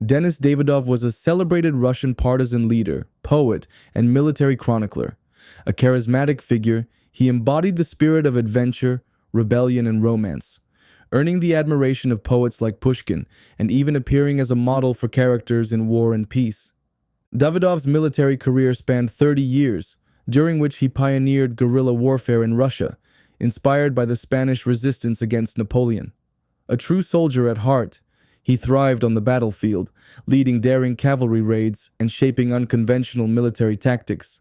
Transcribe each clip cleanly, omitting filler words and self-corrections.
Denis Davidov was a celebrated Russian partisan leader, poet, and military chronicler. A charismatic figure, he embodied the spirit of adventure, rebellion, and romance, earning the admiration of poets like Pushkin and even appearing as a model for characters in War and Peace. Davidov's military career spanned 30 years, during which he pioneered guerrilla warfare in Russia, inspired by the Spanish resistance against Napoleon. A true soldier at heart, he thrived on the battlefield, leading daring cavalry raids and shaping unconventional military tactics.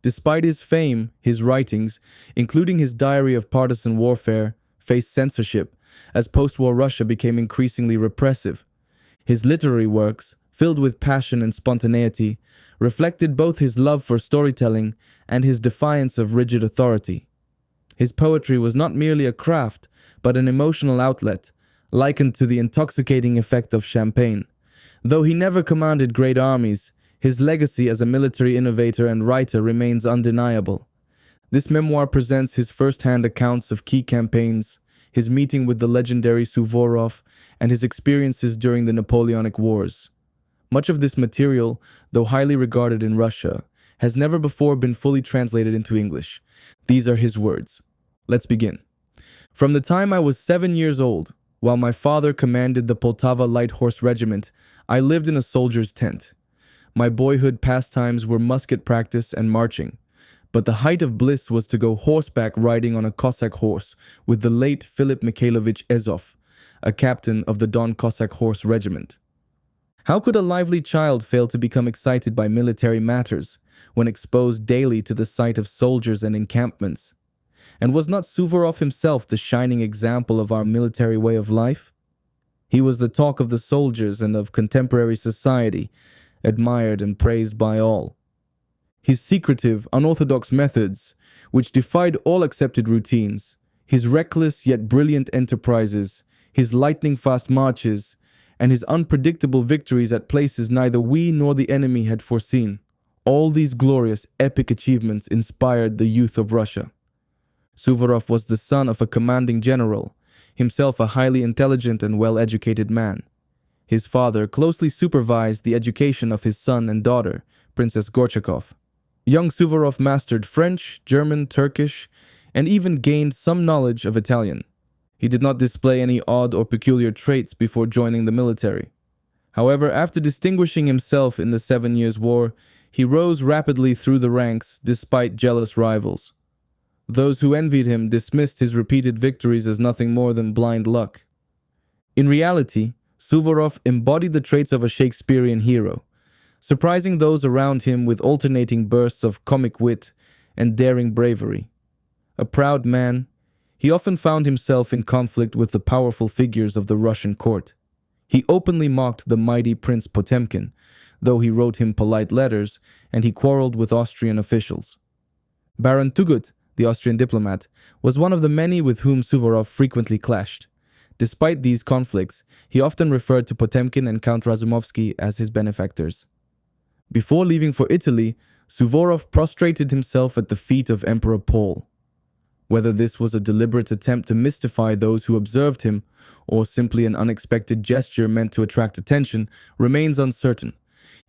Despite his fame, his writings, including his Diary of Partisan Warfare, faced censorship as post-war Russia became increasingly repressive. His literary works, filled with passion and spontaneity, reflected both his love for storytelling and his defiance of rigid authority. His poetry was not merely a craft, but an emotional outlet, likened to the intoxicating effect of champagne. Though he never commanded great armies, his legacy as a military innovator and writer remains undeniable. This memoir presents his first-hand accounts of key campaigns, his meeting with the legendary Suvorov, and his experiences during the Napoleonic Wars. Much of this material, though highly regarded in Russia, has never before been fully translated into English. These are his words. Let's begin. From the time I was 7 years old, while my father commanded the Poltava Light Horse Regiment, I lived in a soldier's tent. My boyhood pastimes were musket practice and marching, but the height of bliss was to go horseback riding on a Cossack horse with the late Philip Mikhailovich Azov, a captain of the Don Cossack Horse Regiment. How could a lively child fail to become excited by military matters when exposed daily to the sight of soldiers and encampments? And was not Suvorov himself the shining example of our military way of life? He was the talk of the soldiers and of contemporary society, admired and praised by all. His secretive, unorthodox methods, which defied all accepted routines, his reckless yet brilliant enterprises, his lightning-fast marches, and his unpredictable victories at places neither we nor the enemy had foreseen. All these glorious, epic achievements inspired the youth of Russia. Suvorov was the son of a commanding general, himself a highly intelligent and well-educated man. His father closely supervised the education of his son and daughter, Princess Gorchakov. Young Suvorov mastered French, German, Turkish, and even gained some knowledge of Italian. He did not display any odd or peculiar traits before joining the military. However, after distinguishing himself in the 7 Years' War, he rose rapidly through the ranks despite jealous rivals. Those who envied him dismissed his repeated victories as nothing more than blind luck. In reality, Suvorov embodied the traits of a Shakespearean hero, surprising those around him with alternating bursts of comic wit and daring bravery. A proud man, he often found himself in conflict with the powerful figures of the Russian court. He openly mocked the mighty Prince Potemkin, though he wrote him polite letters, and he quarreled with Austrian officials. Baron Tugut, the Austrian diplomat, was one of the many with whom Suvorov frequently clashed. Despite these conflicts, he often referred to Potemkin and Count Razumovsky as his benefactors. Before leaving for Italy, Suvorov prostrated himself at the feet of Emperor Paul. Whether this was a deliberate attempt to mystify those who observed him, or simply an unexpected gesture meant to attract attention, remains uncertain.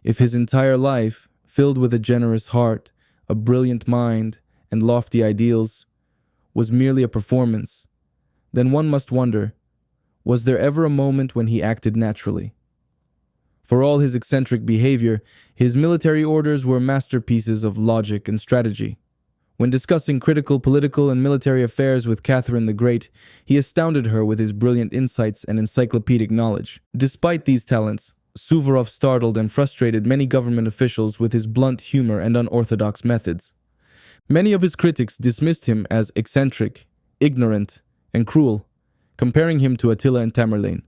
If his entire life, filled with a generous heart, a brilliant mind, and lofty ideals, was merely a performance, then one must wonder, was there ever a moment when he acted naturally? For all his eccentric behavior, his military orders were masterpieces of logic and strategy. When discussing critical political and military affairs with Catherine the Great, he astounded her with his brilliant insights and encyclopedic knowledge. Despite these talents, Suvorov startled and frustrated many government officials with his blunt humor and unorthodox methods. Many of his critics dismissed him as eccentric, ignorant, and cruel, comparing him to Attila and Tamerlane.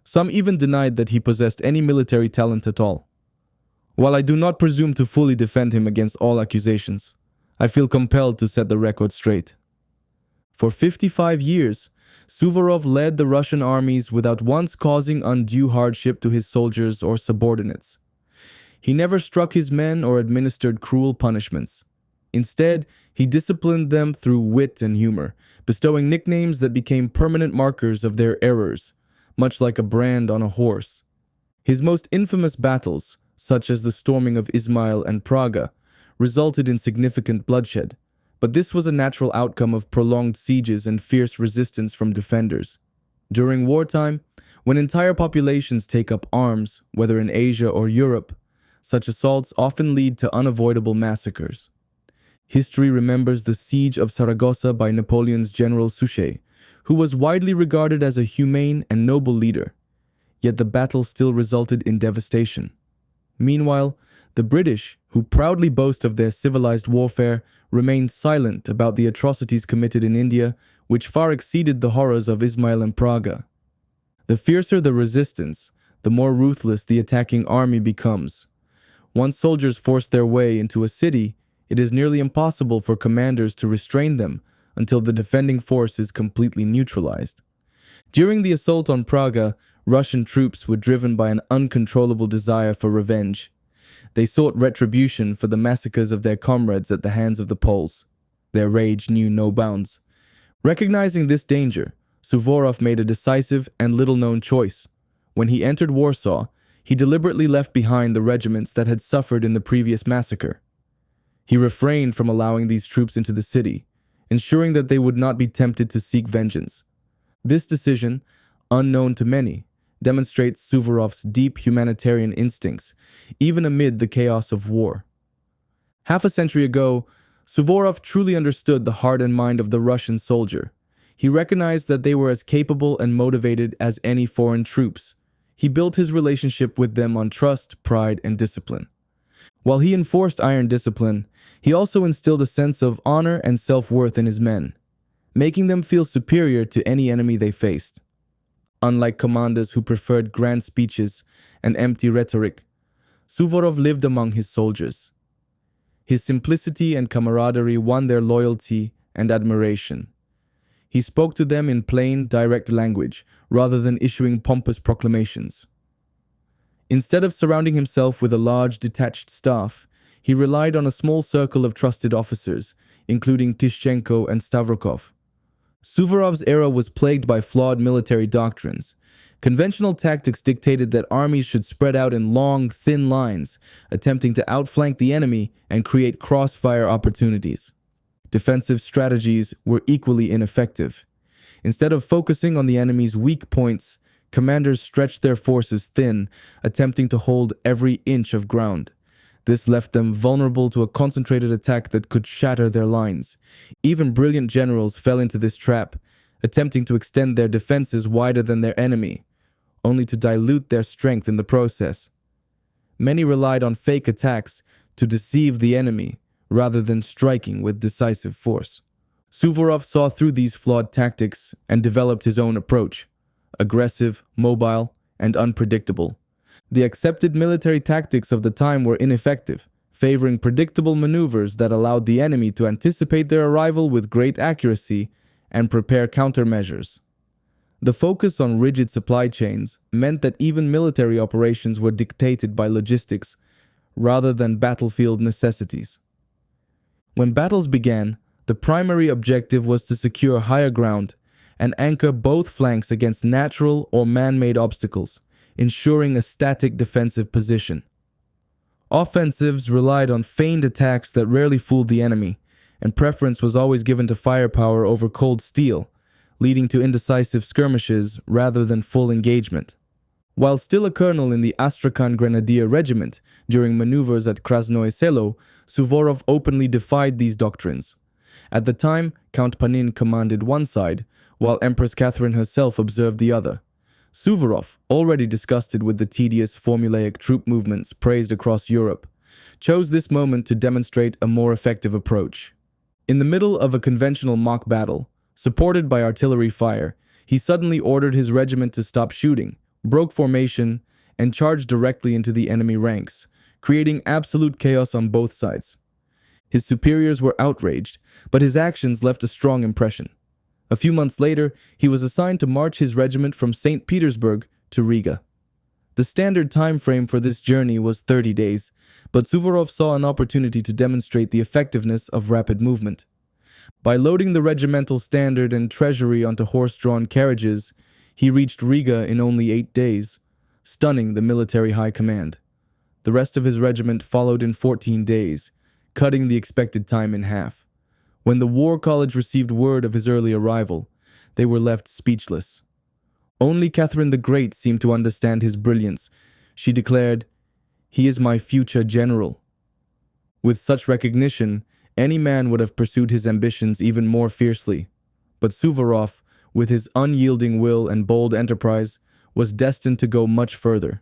Some even denied that he possessed any military talent at all. While I do not presume to fully defend him against all accusations, I feel compelled to set the record straight. For 55 years, Suvorov led the Russian armies without once causing undue hardship to his soldiers or subordinates. He never struck his men or administered cruel punishments. Instead, he disciplined them through wit and humor, bestowing nicknames that became permanent markers of their errors, much like a brand on a horse. His most infamous battles, such as the storming of Izmail and Praga, resulted in significant bloodshed, but this was a natural outcome of prolonged sieges and fierce resistance from defenders. During wartime, when entire populations take up arms, whether in Asia or Europe, such assaults often lead to unavoidable massacres. History remembers the siege of Saragossa by Napoleon's general Suchet, who was widely regarded as a humane and noble leader, yet the battle still resulted in devastation. Meanwhile, the British, who proudly boast of their civilized warfare, remained silent about the atrocities committed in India, which far exceeded the horrors of Izmail and Praga. The fiercer the resistance, the more ruthless the attacking army becomes. Once soldiers force their way into a city, it is nearly impossible for commanders to restrain them until the defending force is completely neutralized. During the assault on Praga, Russian troops were driven by an uncontrollable desire for revenge. They sought retribution for the massacres of their comrades at the hands of the Poles. Their rage knew no bounds. Recognizing this danger, Suvorov made a decisive and little-known choice. When he entered Warsaw, he deliberately left behind the regiments that had suffered in the previous massacre. He refrained from allowing these troops into the city, ensuring that they would not be tempted to seek vengeance. This decision, unknown to many, demonstrates Suvorov's deep humanitarian instincts, even amid the chaos of war. Half a century ago, Suvorov truly understood the heart and mind of the Russian soldier. He recognized that they were as capable and motivated as any foreign troops. He built his relationship with them on trust, pride, and discipline. While he enforced iron discipline, he also instilled a sense of honor and self-worth in his men, making them feel superior to any enemy they faced. Unlike commanders who preferred grand speeches and empty rhetoric, Suvorov lived among his soldiers. His simplicity and camaraderie won their loyalty and admiration. He spoke to them in plain, direct language, rather than issuing pompous proclamations. Instead of surrounding himself with a large, detached staff, he relied on a small circle of trusted officers, including Tishchenko and Stavrokov. Suvorov's era was plagued by flawed military doctrines. Conventional tactics dictated that armies should spread out in long, thin lines, attempting to outflank the enemy and create crossfire opportunities. Defensive strategies were equally ineffective. Instead of focusing on the enemy's weak points, commanders stretched their forces thin, attempting to hold every inch of ground. This left them vulnerable to a concentrated attack that could shatter their lines. Even brilliant generals fell into this trap, attempting to extend their defenses wider than their enemy, only to dilute their strength in the process. Many relied on fake attacks to deceive the enemy, rather than striking with decisive force. Suvorov saw through these flawed tactics and developed his own approach, aggressive, mobile, and unpredictable. The accepted military tactics of the time were ineffective, favoring predictable maneuvers that allowed the enemy to anticipate their arrival with great accuracy and prepare countermeasures. The focus on rigid supply chains meant that even military operations were dictated by logistics rather than battlefield necessities. When battles began, the primary objective was to secure higher ground and anchor both flanks against natural or man-made obstacles, ensuring a static defensive position. Offensives relied on feigned attacks that rarely fooled the enemy, and preference was always given to firepower over cold steel, leading to indecisive skirmishes rather than full engagement. While still a colonel in the Astrakhan Grenadier Regiment during maneuvers at Krasnoye Selo, Suvorov openly defied these doctrines. At the time, Count Panin commanded one side, while Empress Catherine herself observed the other. Suvorov, already disgusted with the tedious, formulaic troop movements praised across Europe, chose this moment to demonstrate a more effective approach. In the middle of a conventional mock battle, supported by artillery fire, he suddenly ordered his regiment to stop shooting, broke formation, and charged directly into the enemy ranks, creating absolute chaos on both sides. His superiors were outraged, but his actions left a strong impression. A few months later, he was assigned to march his regiment from St. Petersburg to Riga. The standard time frame for this journey was 30 days, but Suvorov saw an opportunity to demonstrate the effectiveness of rapid movement. By loading the regimental standard and treasury onto horse-drawn carriages, he reached Riga in only 8 days. stunning the military high command. The rest of his regiment followed in 14 days, cutting the expected time in half. When the War College received word of his early arrival, they were left speechless. Only Catherine the Great seemed to understand his brilliance. She declared, "He is my future general." With such recognition, any man would have pursued his ambitions even more fiercely. But Suvorov, with his unyielding will and bold enterprise, was destined to go much further.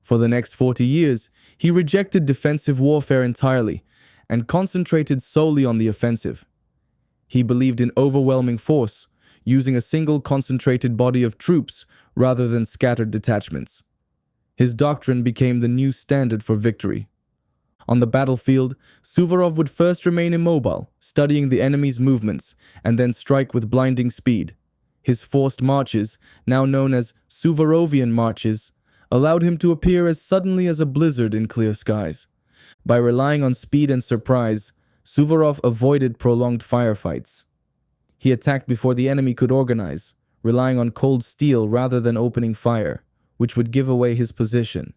For the next 40 years, he rejected defensive warfare entirely and concentrated solely on the offensive. He believed in overwhelming force, using a single concentrated body of troops rather than scattered detachments. His doctrine became the new standard for victory. On the battlefield, Suvorov would first remain immobile, studying the enemy's movements, and then strike with blinding speed. His forced marches, now known as Suvorovian marches, allowed him to appear as suddenly as a blizzard in clear skies. By relying on speed and surprise, Suvorov avoided prolonged firefights. He attacked before the enemy could organize, relying on cold steel rather than opening fire, which would give away his position.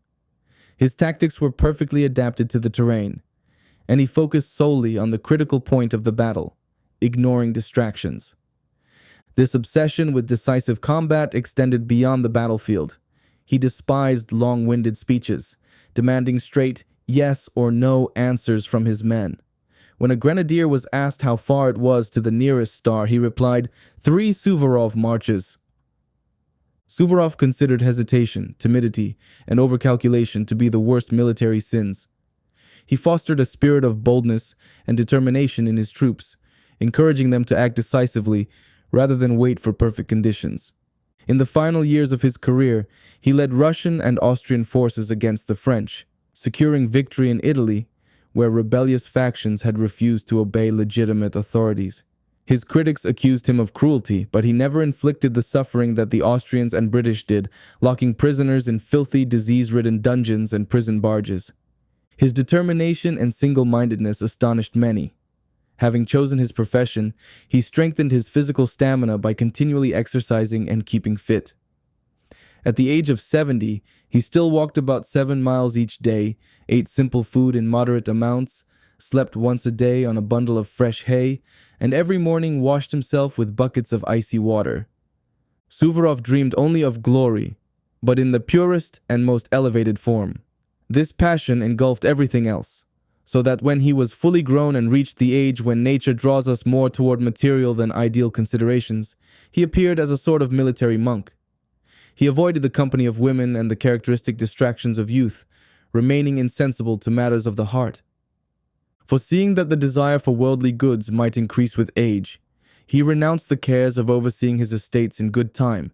His tactics were perfectly adapted to the terrain, and he focused solely on the critical point of the battle, ignoring distractions. This obsession with decisive combat extended beyond the battlefield. He despised long-winded speeches, demanding straight yes or no answers from his men. When a grenadier was asked how far it was to the nearest star, he replied, 3 Suvorov marches. Suvorov considered hesitation, timidity, and overcalculation to be the worst military sins. He fostered a spirit of boldness and determination in his troops, encouraging them to act decisively rather than wait for perfect conditions. In the final years of his career, he led Russian and Austrian forces against the French, securing victory in Italy, where rebellious factions had refused to obey legitimate authorities. His critics accused him of cruelty, but he never inflicted the suffering that the Austrians and British did, locking prisoners in filthy, disease-ridden dungeons and prison barges. His determination and single-mindedness astonished many. Having chosen his profession, he strengthened his physical stamina by continually exercising and keeping fit. At the age of 70, he still walked about 7 miles each day, ate simple food in moderate amounts, slept once a day on a bundle of fresh hay, and every morning washed himself with buckets of icy water. Suvorov dreamed only of glory, but in the purest and most elevated form. This passion engulfed everything else, so that when he was fully grown and reached the age when nature draws us more toward material than ideal considerations, he appeared as a sort of military monk. He avoided the company of women and the characteristic distractions of youth, remaining insensible to matters of the heart. Foreseeing that the desire for worldly goods might increase with age, he renounced the cares of overseeing his estates in good time,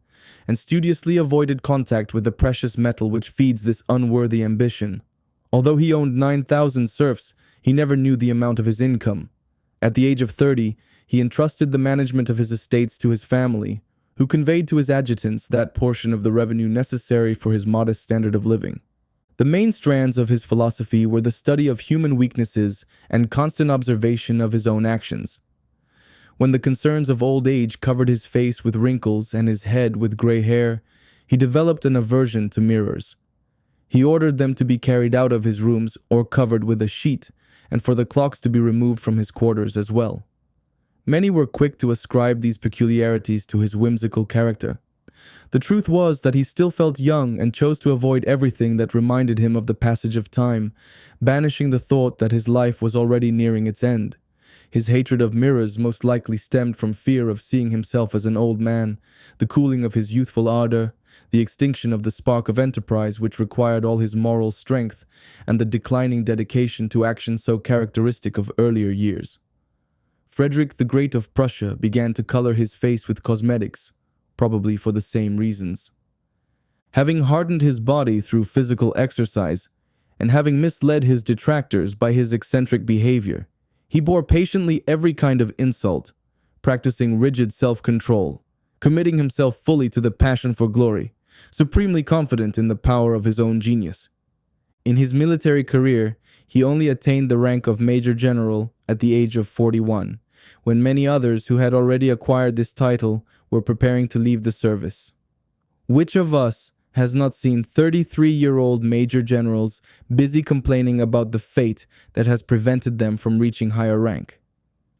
and studiously avoided contact with the precious metal which feeds this unworthy ambition. Although he owned 9,000 serfs, he never knew the amount of his income. At the age of 30, he entrusted the management of his estates to his family, who conveyed to his adjutants that portion of the revenue necessary for his modest standard of living. The main strands of his philosophy were the study of human weaknesses and constant observation of his own actions. When the concerns of old age covered his face with wrinkles and his head with gray hair, he developed an aversion to mirrors. He ordered them to be carried out of his rooms or covered with a sheet, and for the clocks to be removed from his quarters as well. Many were quick to ascribe these peculiarities to his whimsical character. The truth was that he still felt young and chose to avoid everything that reminded him of the passage of time, banishing the thought that his life was already nearing its end. His hatred of mirrors most likely stemmed from fear of seeing himself as an old man, the cooling of his youthful ardor, the extinction of the spark of enterprise which required all his moral strength, and the declining dedication to action so characteristic of earlier years. Frederick the Great of Prussia began to color his face with cosmetics, probably for the same reasons. Having hardened his body through physical exercise, and having misled his detractors by his eccentric behavior, he bore patiently every kind of insult, practicing rigid self-control, committing himself fully to the passion for glory, supremely confident in the power of his own genius. In his military career, he only attained the rank of Major General at the age of 41, when many others who had already acquired this title were preparing to leave the service. Which of us has not seen 33-year-old major generals busy complaining about the fate that has prevented them from reaching higher rank.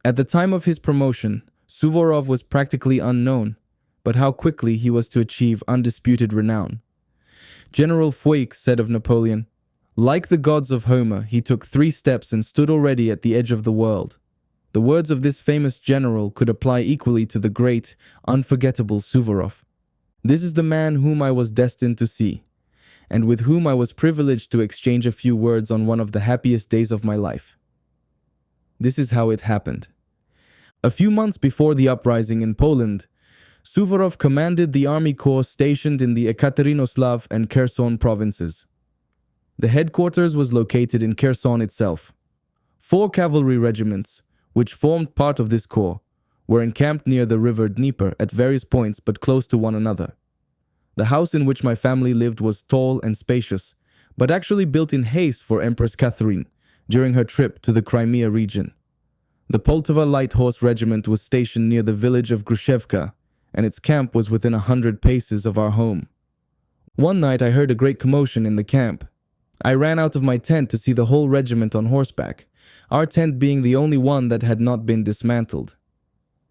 At the time of his promotion, Suvorov was practically unknown, but how quickly he was to achieve undisputed renown. General Fuik said of Napoleon, "Like the gods of Homer, he took 3 steps and stood already at the edge of the world." The words of this famous general could apply equally to the great, unforgettable Suvorov. This is the man whom I was destined to see, and with whom I was privileged to exchange a few words on one of the happiest days of my life. This is how it happened. A few months before the uprising in Poland, Suvorov commanded the army corps stationed in the Ekaterinoslav and Kherson provinces. The headquarters was located in Kherson itself. 4 cavalry regiments, which formed part of this corps, were encamped near the river Dnieper at various points but close to one another. The house in which my family lived was tall and spacious, but actually built in haste for Empress Catherine during her trip to the Crimea region. The Poltava Light Horse Regiment was stationed near the village of Grushevka, and its camp was within 100 paces of our home. One night I heard a great commotion in the camp. I ran out of my tent to see the whole regiment on horseback, our tent being the only one that had not been dismantled.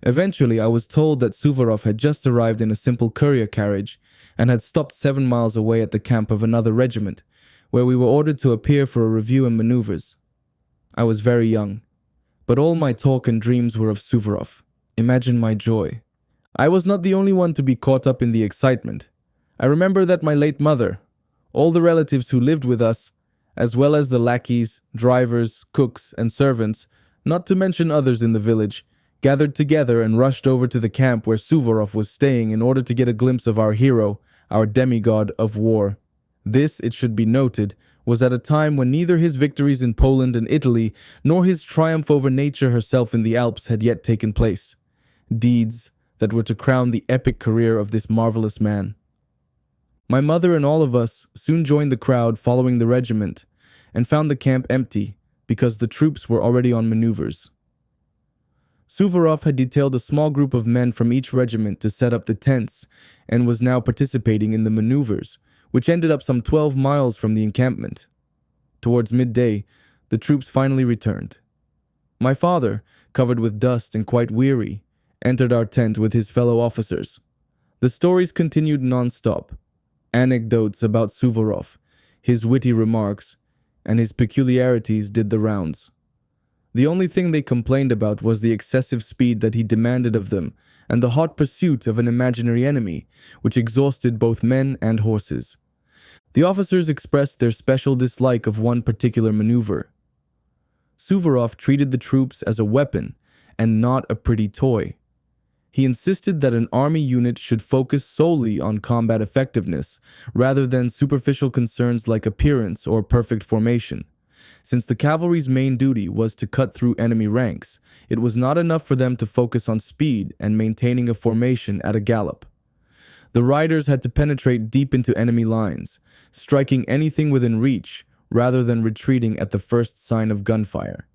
Eventually, I was told that Suvorov had just arrived in a simple courier carriage and had stopped 7 miles away at the camp of another regiment, where we were ordered to appear for a review and maneuvers. I was very young, but all my talk and dreams were of Suvorov. Imagine my joy. I was not the only one to be caught up in the excitement. I remember that my late mother, all the relatives who lived with us, as well as the lackeys, drivers, cooks, and servants, not to mention others in the village, gathered together and rushed over to the camp where Suvorov was staying in order to get a glimpse of our hero, our demigod of war. This, it should be noted, was at a time when neither his victories in Poland and Italy nor his triumph over nature herself in the Alps had yet taken place. Deeds that were to crown the epic career of this marvelous man. My mother and all of us soon joined the crowd following the regiment and found the camp empty because the troops were already on maneuvers. Suvorov had detailed a small group of men from each regiment to set up the tents and was now participating in the maneuvers, which ended up some 12 miles from the encampment. Towards midday, the troops finally returned. My father, covered with dust and quite weary, entered our tent with his fellow officers. The stories continued non-stop. Anecdotes about Suvorov, his witty remarks, and his peculiarities did the rounds. The only thing they complained about was the excessive speed that he demanded of them and the hot pursuit of an imaginary enemy, which exhausted both men and horses. The officers expressed their special dislike of one particular maneuver. Suvorov treated the troops as a weapon and not a pretty toy. He insisted that an army unit should focus solely on combat effectiveness, rather than superficial concerns like appearance or perfect formation. Since the cavalry's main duty was to cut through enemy ranks, it was not enough for them to focus on speed and maintaining a formation at a gallop. The riders had to penetrate deep into enemy lines, striking anything within reach, rather than retreating at the first sign of gunfire.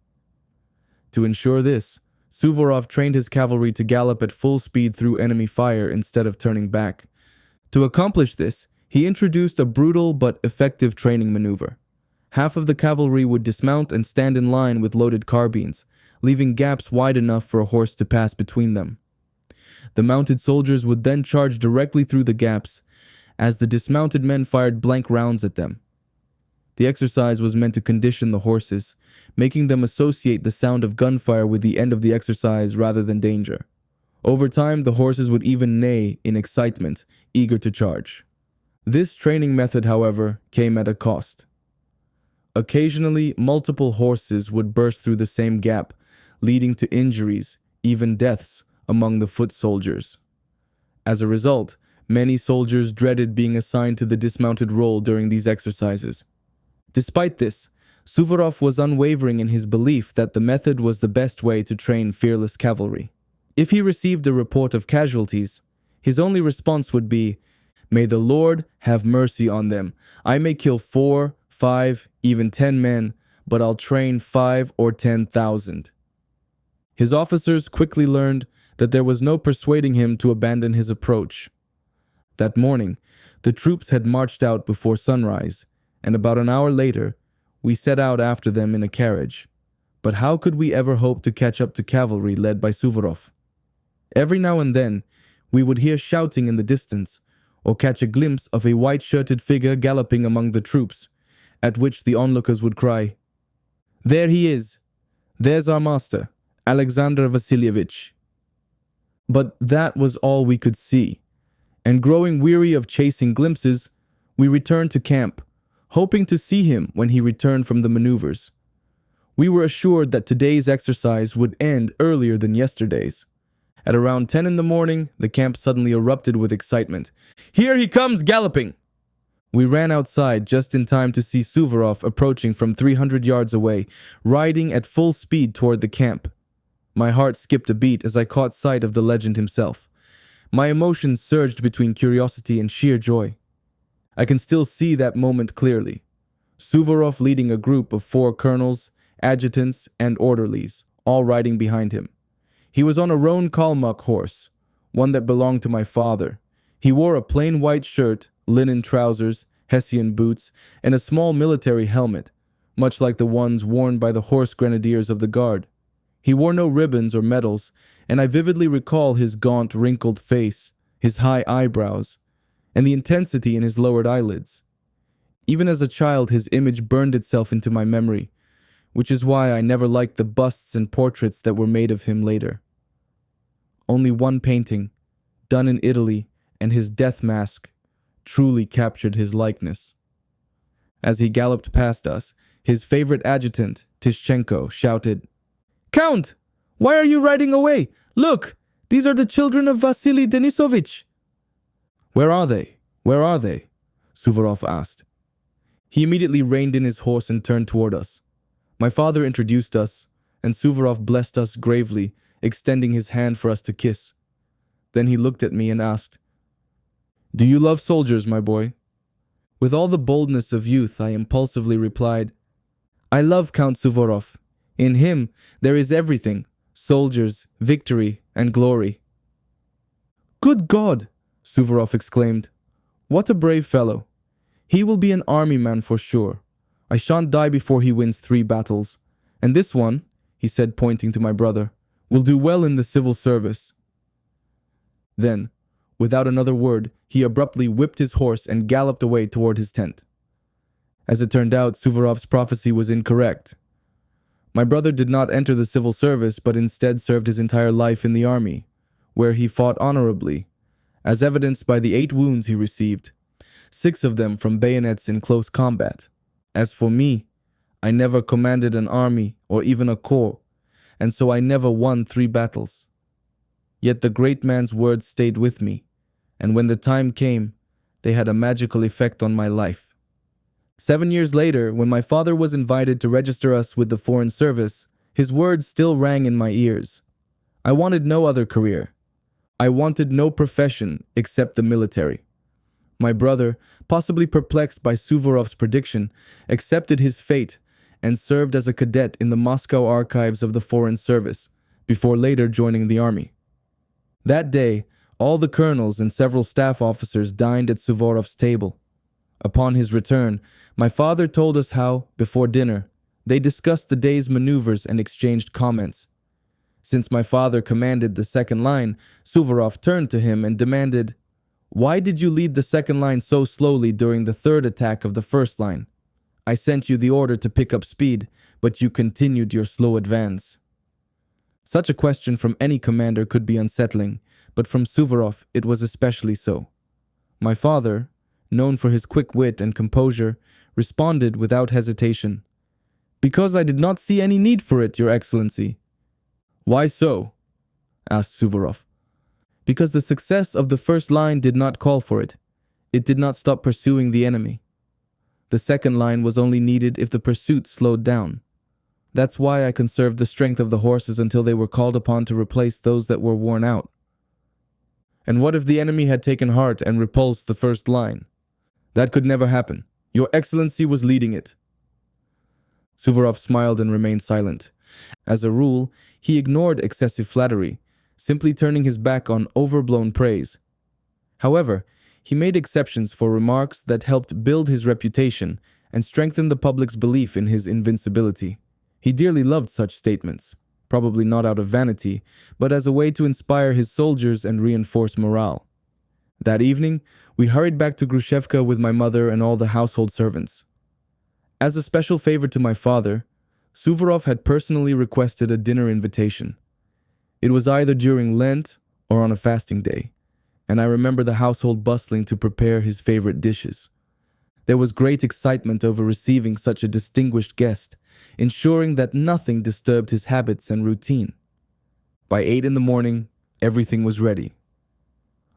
To ensure this, Suvorov trained his cavalry to gallop at full speed through enemy fire instead of turning back. To accomplish this, he introduced a brutal but effective training maneuver. Half of the cavalry would dismount and stand in line with loaded carbines, leaving gaps wide enough for a horse to pass between them. The mounted soldiers would then charge directly through the gaps, as the dismounted men fired blank rounds at them. The exercise was meant to condition the horses, making them associate the sound of gunfire with the end of the exercise rather than danger. Over time, the horses would even neigh in excitement, eager to charge. This training method, however, came at a cost. Occasionally, multiple horses would burst through the same gap, leading to injuries, even deaths, among the foot soldiers. As a result, many soldiers dreaded being assigned to the dismounted role during these exercises. Despite this, Suvorov was unwavering in his belief that the method was the best way to train fearless cavalry. If he received a report of casualties, his only response would be, "May the Lord have mercy on them. I may kill 4, 5, even 10 men, but I'll train 5 or 10,000. His officers quickly learned that there was no persuading him to abandon his approach. That morning, The troops had marched out before sunrise, and about an hour later, we set out after them in a carriage. But how could we ever hope to catch up to cavalry led by Suvorov? Every now and then, we would hear shouting in the distance, or catch a glimpse of a white-shirted figure galloping among the troops, at which the onlookers would cry, "There he is! There's our master, Alexander Vasilievich." But that was all we could see, and growing weary of chasing glimpses, we returned to camp, hoping to see him when he returned from the maneuvers. We were assured that today's exercise would end earlier than yesterday's. At around 10 in the morning, the camp suddenly erupted with excitement. "Here he comes galloping!" We ran outside just in time to see Suvorov approaching from 300 yards away, riding at full speed toward the camp. My heart skipped a beat as I caught sight of the legend himself. My emotions surged between curiosity and sheer joy. I can still see that moment clearly. Suvorov leading a group of 4 colonels, adjutants, and orderlies, all riding behind him. He was on a roan Kalmuk horse, one that belonged to my father. He wore a plain white shirt, linen trousers, Hessian boots, and a small military helmet, much like the ones worn by the horse grenadiers of the guard. He wore no ribbons or medals, and I vividly recall his gaunt, wrinkled face, his high eyebrows, and the intensity in his lowered eyelids. Even as a child, his image burned itself into my memory, which is why I never liked the busts and portraits that were made of him later. Only one painting, done in Italy, and his death mask, truly captured his likeness. As he galloped past us, his favorite adjutant, Tishchenko, shouted, "Count! Why are you riding away? Look! These are the children of Vasily Denisovich!" "Where are they? Where are they?" Suvorov asked. He immediately reined in his horse and turned toward us. My father introduced us, and Suvorov blessed us gravely, extending his hand for us to kiss. Then he looked at me and asked, "Do you love soldiers, my boy?" With all the boldness of youth, I impulsively replied, "I love Count Suvorov. In him, there is everything, soldiers, victory, and glory." "Good God!" Suvorov exclaimed. "What a brave fellow. He will be an army man for sure. I shan't die before he wins 3 battles. And this one," he said, pointing to my brother, "will do well in the civil service." Then, without another word, he abruptly whipped his horse and galloped away toward his tent. As it turned out, Suvorov's prophecy was incorrect. My brother did not enter the civil service, but instead served his entire life in the army, where he fought honorably, as evidenced by the 8 wounds he received, 6 of them from bayonets in close combat. As for me, I never commanded an army or even a corps, and so I never won 3 battles. Yet the great man's words stayed with me, and when the time came, they had a magical effect on my life. 7 years later, when my father was invited to register us with the Foreign Service, his words still rang in my ears. I wanted no other career. I wanted no profession except the military. My brother, possibly perplexed by Suvorov's prediction, accepted his fate and served as a cadet in the Moscow archives of the Foreign Service, before later joining the army. That day, all the colonels and several staff officers dined at Suvorov's table. Upon his return, my father told us how, before dinner, they discussed the day's maneuvers and exchanged comments. Since my father commanded the second line, Suvorov turned to him and demanded, "Why did you lead the second line so slowly during the 3rd attack of the first line? I sent you the order to pick up speed, but you continued your slow advance." Such a question from any commander could be unsettling, but from Suvorov it was especially so. My father, known for his quick wit and composure, responded without hesitation, "Because I did not see any need for it, Your Excellency." "Why so?" asked Suvorov. "Because the success of the first line did not call for it. It did not stop pursuing the enemy. The second line was only needed if the pursuit slowed down. That's why I conserved the strength of the horses until they were called upon to replace those that were worn out." "And what if the enemy had taken heart and repulsed the first line?" "That could never happen. Your Excellency was leading it." Suvorov smiled and remained silent. As a rule, he ignored excessive flattery, simply turning his back on overblown praise. However, He made exceptions for remarks that helped build his reputation and strengthen the public's belief in his invincibility. He dearly loved such statements, probably not out of vanity, but as a way to inspire his soldiers and reinforce morale. That evening, we hurried back to Grushevka with my mother and all the household servants. As a special favor to my father, Suvorov had personally requested a dinner invitation. It was either during Lent or on a fasting day, and I remember the household bustling to prepare his favorite dishes. There was great excitement over receiving such a distinguished guest, ensuring that nothing disturbed his habits and routine. By 8 in the morning, everything was ready.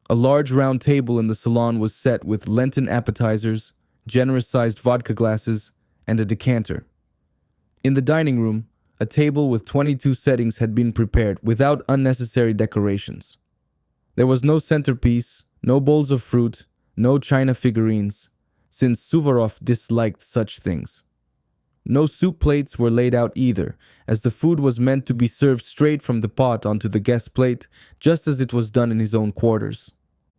A large round table in the salon was set with Lenten appetizers, generous-sized vodka glasses, and a decanter. In the dining room, a table with 22 settings had been prepared without unnecessary decorations. There was no centerpiece, no bowls of fruit, no china figurines, since Suvorov disliked such things. No soup plates were laid out either, as the food was meant to be served straight from the pot onto the guest's plate, just as it was done in his own quarters.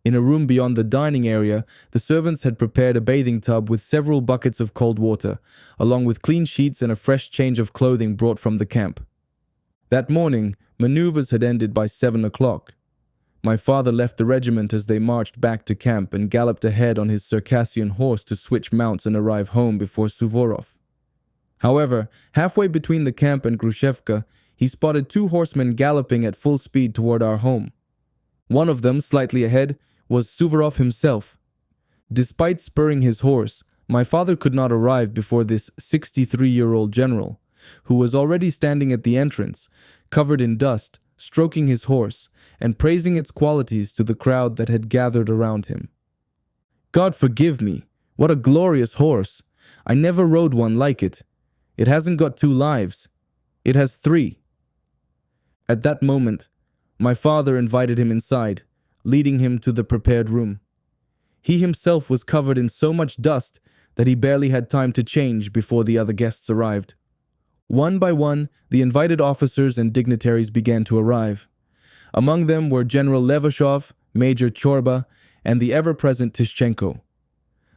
In a room beyond the dining area, the servants had prepared a bathing tub with several buckets of cold water, along with clean sheets and a fresh change of clothing brought from the camp. That morning, maneuvers had ended by 7 o'clock. My father left the regiment as they marched back to camp and galloped ahead on his Circassian horse to switch mounts and arrive home before Suvorov. However, halfway between the camp and Grushevka, he spotted 2 horsemen galloping at full speed toward our home. One of them, slightly ahead, was Suvorov himself. Despite spurring his horse, my father could not arrive before this 63-year-old general, who was already standing at the entrance, covered in dust, stroking his horse, and praising its qualities to the crowd that had gathered around him. "God forgive me, what a glorious horse! I never rode one like it. It hasn't got 2 lives. It has 3. At that moment, my father invited him inside, leading him to the prepared room. He himself was covered in so much dust that he barely had time to change before the other guests arrived. One by one, the invited officers and dignitaries began to arrive. Among them were General Levashov, Major Chorba, and the ever-present Tishchenko.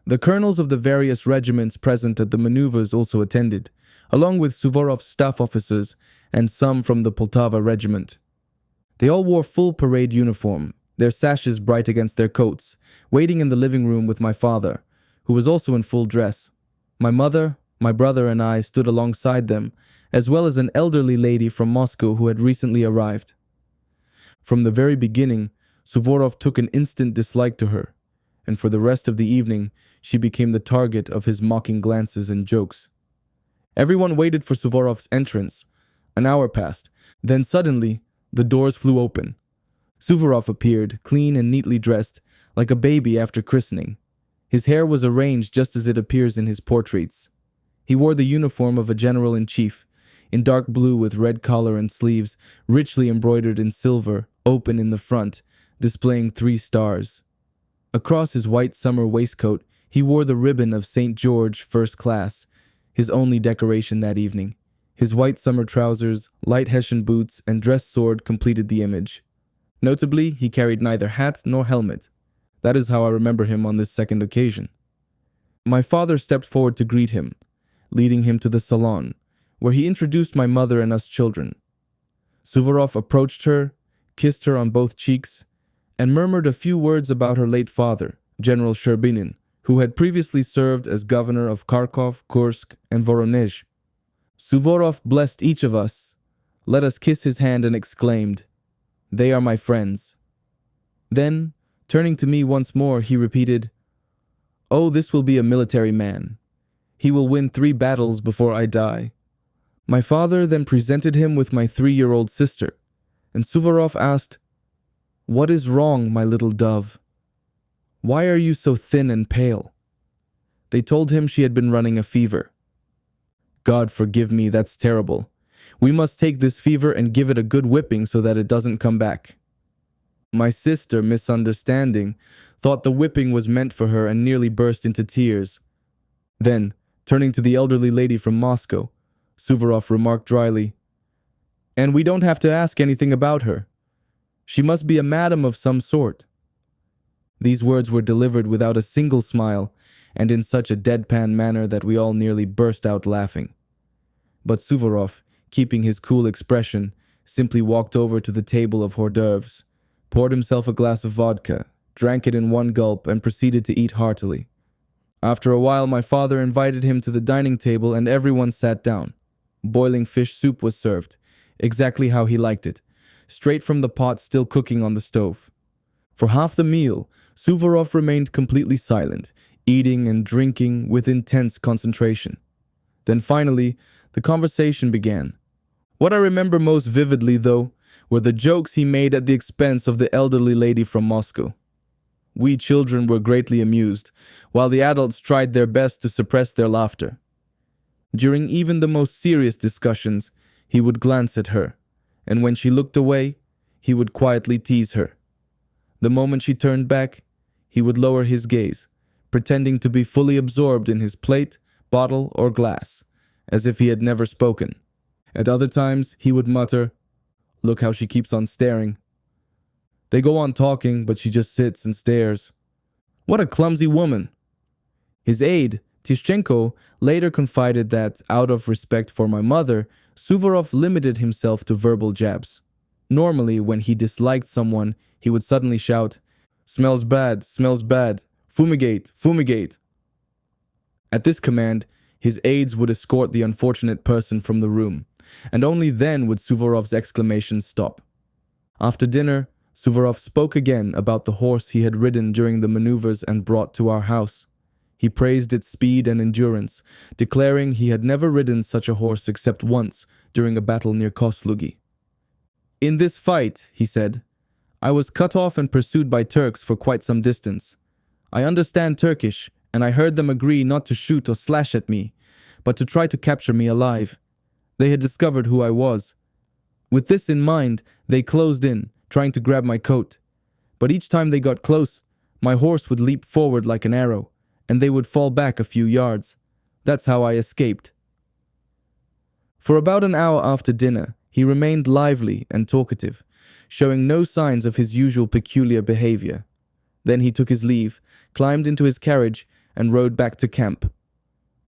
The colonels of the various regiments present at the maneuvers also attended, along with Suvorov's staff officers and some from the Poltava regiment. They all wore full parade uniform, their sashes bright against their coats, waiting in the living room with my father, who was also in full dress. My mother, my brother, and I stood alongside them, as well as an elderly lady from Moscow who had recently arrived. From the very beginning, Suvorov took an instant dislike to her, and for the rest of the evening, she became the target of his mocking glances and jokes. Everyone waited for Suvorov's entrance. An hour passed. Then suddenly, the doors flew open. Suvorov appeared, clean and neatly dressed, like a baby after christening. His hair was arranged just as it appears in his portraits. He wore the uniform of a general-in-chief, in dark blue with red collar and sleeves, richly embroidered in silver, open in the front, displaying 3 stars. Across his white summer waistcoat, he wore the ribbon of St. George First Class, his only decoration that evening. His white summer trousers, light Hessian boots, and dress sword completed the image. Notably, he carried neither hat nor helmet. That is how I remember him on this second occasion. My father stepped forward to greet him, leading him to the salon, where he introduced my mother and us children. Suvorov approached her, kissed her on both cheeks, and murmured a few words about her late father, General Sherbinin, who had previously served as governor of Kharkov, Kursk, and Voronezh. Suvorov blessed each of us, let us kiss his hand, and exclaimed, "They are my friends." Then, turning to me once more, he repeated, "Oh, this will be a military man. He will win 3 battles before I die." My father then presented him with my 3-year-old sister, and Suvorov asked, "What is wrong, my little dove? Why are you so thin and pale?" They told him she had been running a fever. "God forgive me, that's terrible. We must take this fever and give it a good whipping so that it doesn't come back." My sister, misunderstanding, thought the whipping was meant for her and nearly burst into tears. Then, turning to the elderly lady from Moscow, Suvorov remarked dryly, "And we don't have to ask anything about her. She must be a madam of some sort." These words were delivered without a single smile and in such a deadpan manner that we all nearly burst out laughing. But Suvorov, keeping his cool expression, simply walked over to the table of hors d'oeuvres, poured himself a glass of vodka, drank it in one gulp, and proceeded to eat heartily. After a while, my father invited him to the dining table and everyone sat down. Boiling fish soup was served, exactly how he liked it, straight from the pot still cooking on the stove. For half the meal, Suvorov remained completely silent, eating and drinking with intense concentration. Then finally, the conversation began. What I remember most vividly, though, were the jokes he made at the expense of the elderly lady from Moscow. We children were greatly amused, while the adults tried their best to suppress their laughter. During even the most serious discussions, he would glance at her, and when she looked away, he would quietly tease her. The moment she turned back, he would lower his gaze, pretending to be fully absorbed in his plate, bottle, or glass, as if he had never spoken. At other times, he would mutter, "Look how she keeps on staring." They go on talking, but she just sits and stares. What a clumsy woman! His aide, Tishchenko, later confided that, out of respect for my mother, Suvorov limited himself to verbal jabs. Normally, when he disliked someone, he would suddenly shout, "Smells bad, smells bad, fumigate, fumigate." At this command, his aides would escort the unfortunate person from the room, and only then would Suvorov's exclamations stop. After dinner, Suvorov spoke again about the horse he had ridden during the maneuvers and brought to our house. He praised its speed and endurance, declaring he had never ridden such a horse except once during a battle near Koslugi. "In this fight," he said, "I was cut off and pursued by Turks for quite some distance. I understand Turkish, and I heard them agree not to shoot or slash at me, but to try to capture me alive. They had discovered who I was. With this in mind, they closed in, trying to grab my coat. But each time they got close, my horse would leap forward like an arrow, and they would fall back a few yards. That's how I escaped." For about an hour after dinner, he remained lively and talkative, showing no signs of his usual peculiar behavior. Then he took his leave, climbed into his carriage, and rode back to camp.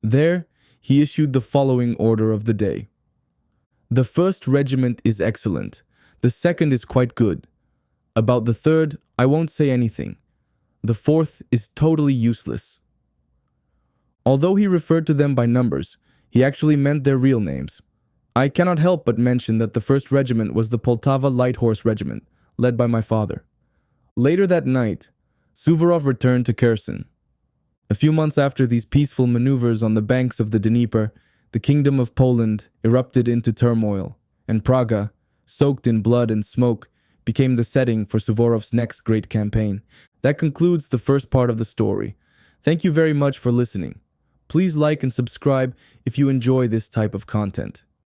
There, he issued the following order of the day. "The 1st regiment is excellent. The 2nd is quite good. About the 3rd, I won't say anything. The 4th is totally useless." Although he referred to them by numbers, he actually meant their real names. I cannot help but mention that the 1st regiment was the Poltava Light Horse Regiment, led by my father. Later that night, Suvorov returned to Kherson. A few months after these peaceful maneuvers on the banks of the Dnieper, the Kingdom of Poland erupted into turmoil, and Praga, soaked in blood and smoke, became the setting for Suvorov's next great campaign. That concludes the first part of the story. Thank you very much for listening. Please like and subscribe if you enjoy this type of content.